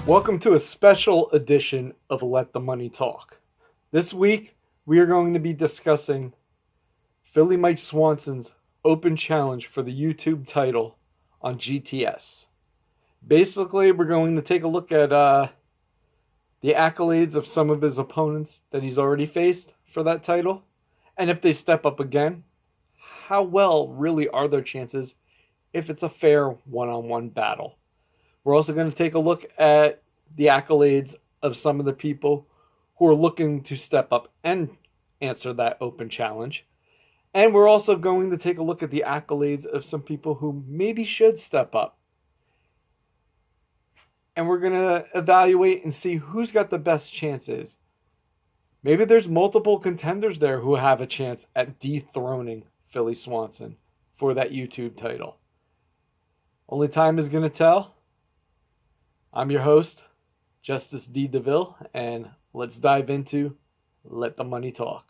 Welcome to a special edition of Let the Money Talk. This week, we are going to be discussing Philly Mike Swanson's open challenge for the YouTube title on GTS. Basically, we're going to take a look at the accolades of some of his opponents that he's already faced for that title, and if they step up again, how well really are their chances if it's a fair one-on-one battle. We're also going to take a look at the accolades of some of the people who are looking to step up and answer that open challenge. And we're also going to take a look at the accolades of some people who maybe should step up. And we're going to evaluate and see who's got the best chances. Maybe there's multiple contenders there who have a chance at dethroning Philly Swanson for that YouTube title. Only time is going to tell. I'm your host, Justice D. DeVille, and let's dive into Let the Money Talk.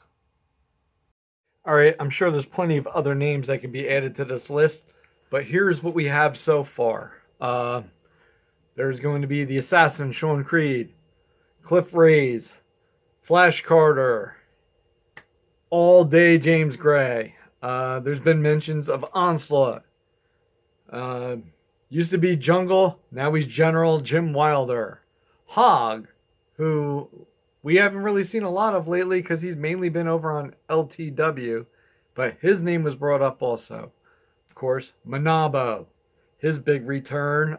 All right, I'm sure there's plenty of other names that can be added to this list, but here's what we have so far. There's going to be the Assassin, Sean Creed, Cliff Rays, Flash Carter, All Day James Gray. There's been mentions of Onslaught. Used to be Jungle, now he's General Jim Wilder. Hog, who we haven't really seen a lot of lately because he's mainly been over on LTW, but his name was brought up also. Of course, Manabo, his big return,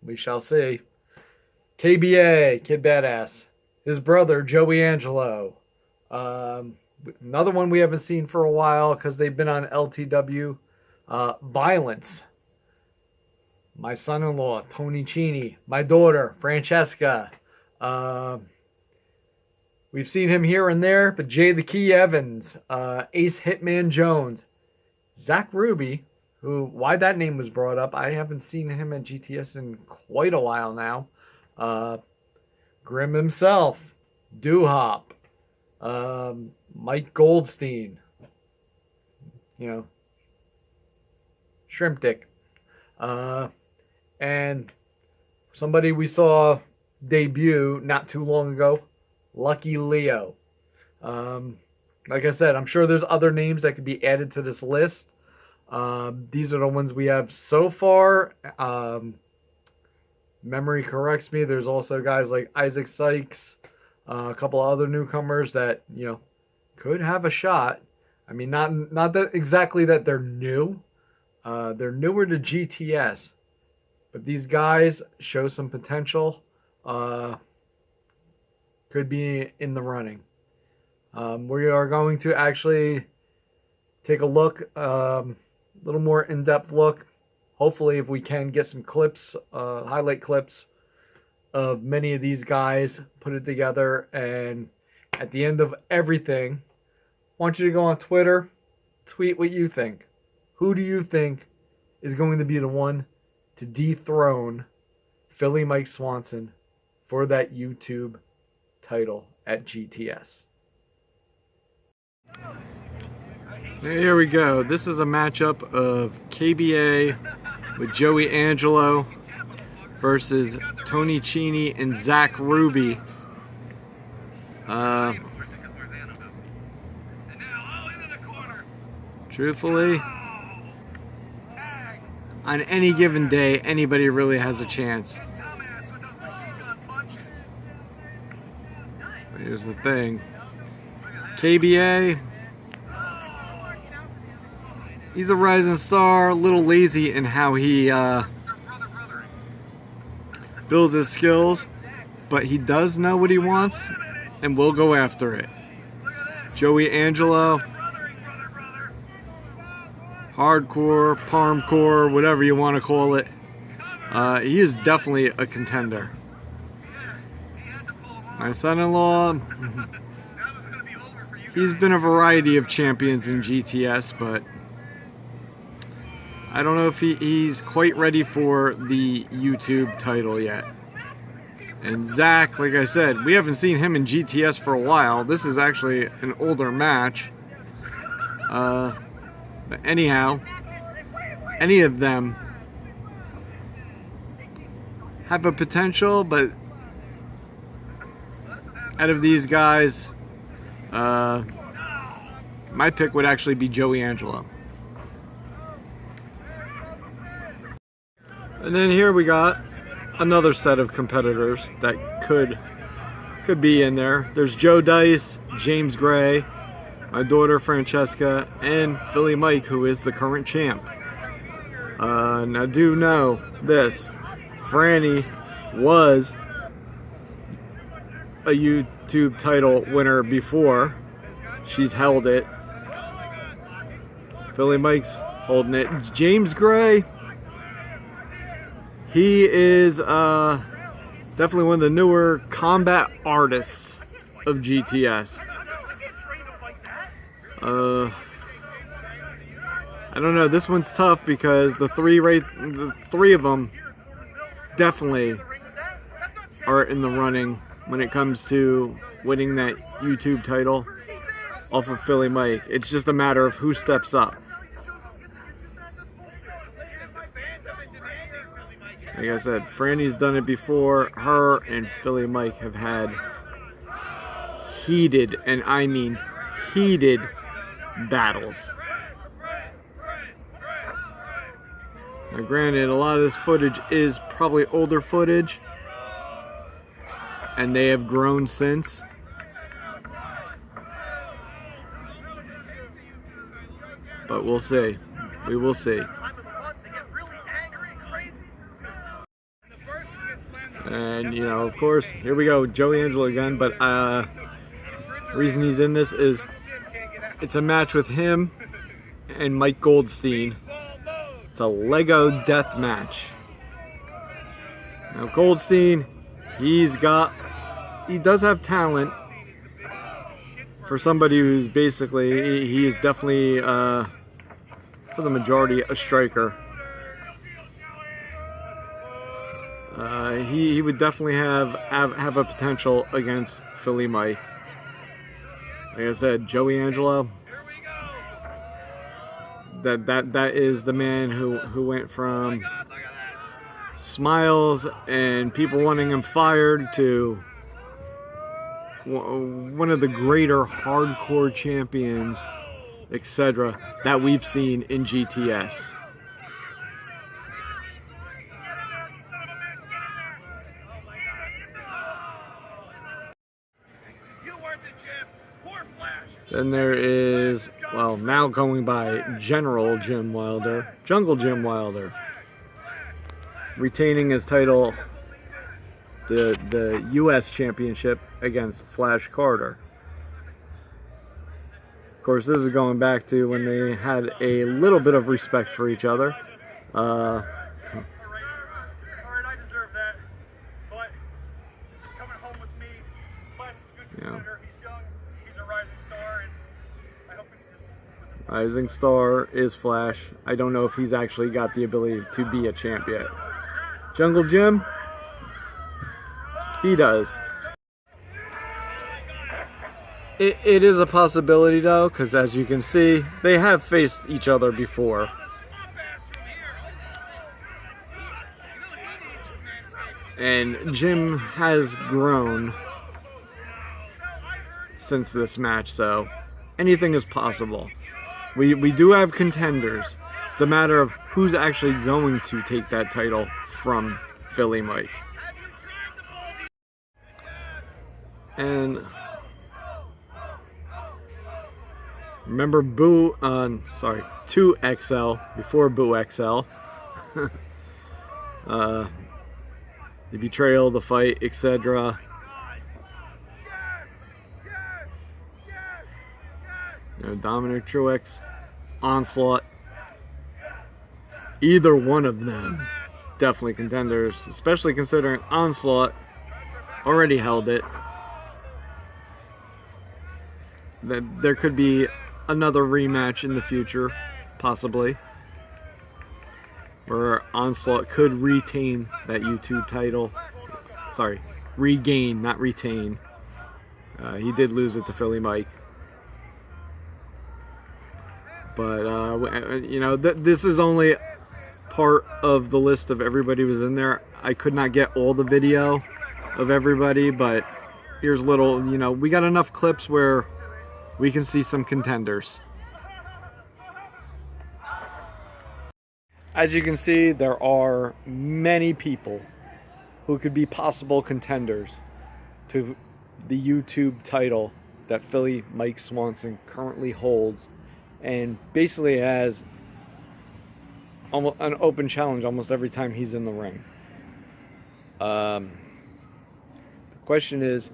we shall see. KBA, Kid Badass, his brother Joey Angelo, another one we haven't seen for a while because they've been on LTW, Violence. My son-in-law, Tony Cini. My daughter, Francesca. We've seen him here and there, but Jay the Key Evans, Ace Hitman Jones, Zach Ruby, who, why that name was brought up, I haven't seen him at GTS in quite a while now. Grim himself, Doo-Hop, Mike Goldstein, Shrimp Dick. And somebody we saw debut not too long ago, Lucky Leo. Like I said, I'm sure there's other names that could be added to this list. These are the ones we have so far. Memory corrects me. There's also guys like Isaac Sykes, a couple of other newcomers that, could have a shot. I mean, not that exactly that they're new. They're newer to GTS, but these guys show some potential. Could be in the running. We are going to actually take a look, a little more in-depth look. Hopefully, if we can get some clips, highlight clips of many of these guys, put it together, and at the end of everything, I want you to go on Twitter, tweet what you think. Who do you think is going to be the one to dethrone Philly Mike Swanson for that YouTube title at GTS? Here we go. This is a matchup of KBA with Joey Angelo versus Tony Cini and Zach Ruby. Truthfully, on any given day, anybody really has a chance. But here's the thing. KBA, he's a rising star, a little lazy in how he builds his skills, but he does know what he wants and will go after it. Joey Angelo, hardcore, parmcore, whatever you want to call it. He is definitely a contender. My son-in-law, he's been a variety of champions in GTS, but I don't know if he's quite ready for the YouTube title yet. And Zach, like I said, we haven't seen him in GTS for a while. This is actually an older match. But anyhow, any of them have a potential, but out of these guys, my pick would actually be Joey Angelo. And then here we got another set of competitors that could be in there. There's Joe Dice, James Gray, my daughter Francesca, and Philly Mike, who is the current champ. Now do know this, Franny was a YouTube title winner before. She's held it. Philly Mike's holding it. James Gray, he is definitely one of the newer combat artists of GTS. I don't know. This one's tough because the three of them definitely are in the running when it comes to winning that YouTube title off of Philly Mike. It's just a matter of who steps up. Like I said, Franny's done it before. Her and Philly Mike have had heated, and I mean heated, battles. Now granted, a lot of this footage is probably older footage, and they have grown since. But we'll see. We will see. And, you know, of course, here we go, Joey Angelo again. But the reason he's in this is it's a match with him and Mike Goldstein. It's a Lego death match. Now Goldstein, he does have talent for somebody who's basically, he is definitely, for the majority, a striker. He would definitely have a potential against Philly Mike. Like I said, Joey Angelo, that is the man who went from smiles and people wanting him fired to one of the greater hardcore champions, etc., that we've seen in GTS. Then there is, well, now going by General Jim Wilder, Jungle Jim Wilder, retaining his title, the U.S. Championship against Flash Carter. Of course, this is going back to when they had a little bit of respect for each other. Alright, I deserve that, but this is coming home with me. Flash is a good competitor. He's young, he's a rising star, and I hope he's just... Rising star is Flash. I don't know if he's actually got the ability to be a champ yet. Jungle Jim, he does. It is a possibility though, because as you can see, they have faced each other before. And Jim has grown since this match, so anything is possible. We do have contenders. It's a matter of who's actually going to take that title from Philly Mike. And remember 2XL before Boo XL. The betrayal, the fight, etc. You know, Dominic Truex, Onslaught. Either one of them definitely contenders, especially considering Onslaught already held it. That there could be another rematch in the future, possibly, where Onslaught could retain that YouTube title. Sorry, regain, not retain. He did lose it to Philly Mike. But, you know, this is only part of the list of everybody who was in there. I could not get all the video of everybody, but here's little, you know, we got enough clips where we can see some contenders. As you can see, there are many people who could be possible contenders to the YouTube title that Philly Mike Swanson currently holds, and basically has almost an open challenge almost every time he's in the ring. The question is,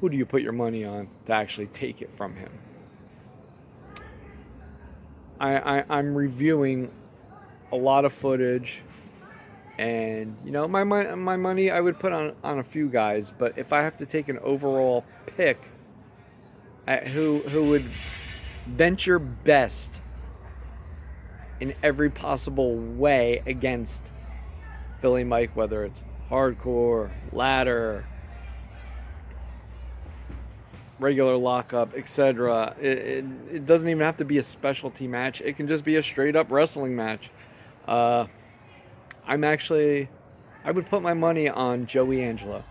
who do you put your money on to actually take it from him? I'm reviewing a lot of footage, and you know, my money I would put on a few guys, but if I have to take an overall pick at who would venture best in every possible way against Philly Mike, whether it's hardcore, ladder, regular lockup, etc. It doesn't even have to be a specialty match. It can just be a straight up wrestling match. I would put my money on Joey Angelo.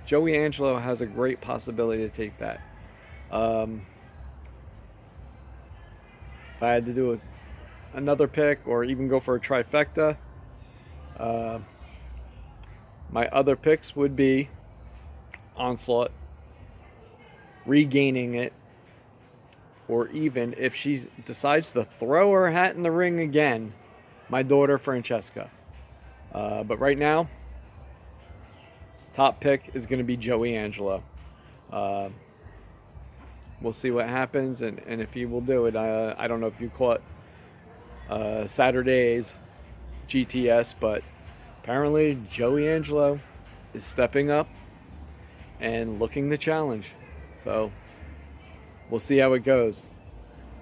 Joey Angelo has a great possibility to take that. If I had to do another pick or even go for a trifecta, my other picks would be Onslaught, regaining it, or even if she decides to throw her hat in the ring again, my daughter Francesca. But right now, top pick is going to be Joey Angelo. We'll see what happens, and if he will do it. I don't know if you caught Saturday's GTS, but apparently Joey Angelo is stepping up and looking to challenge. So we'll see how it goes.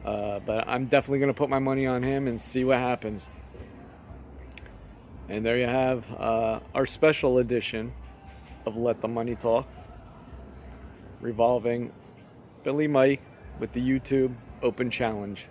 But I'm definitely going to put my money on him and see what happens. And there you have our special edition of Let the Money Talk, revolving Philly Mike with the YouTube Open Challenge.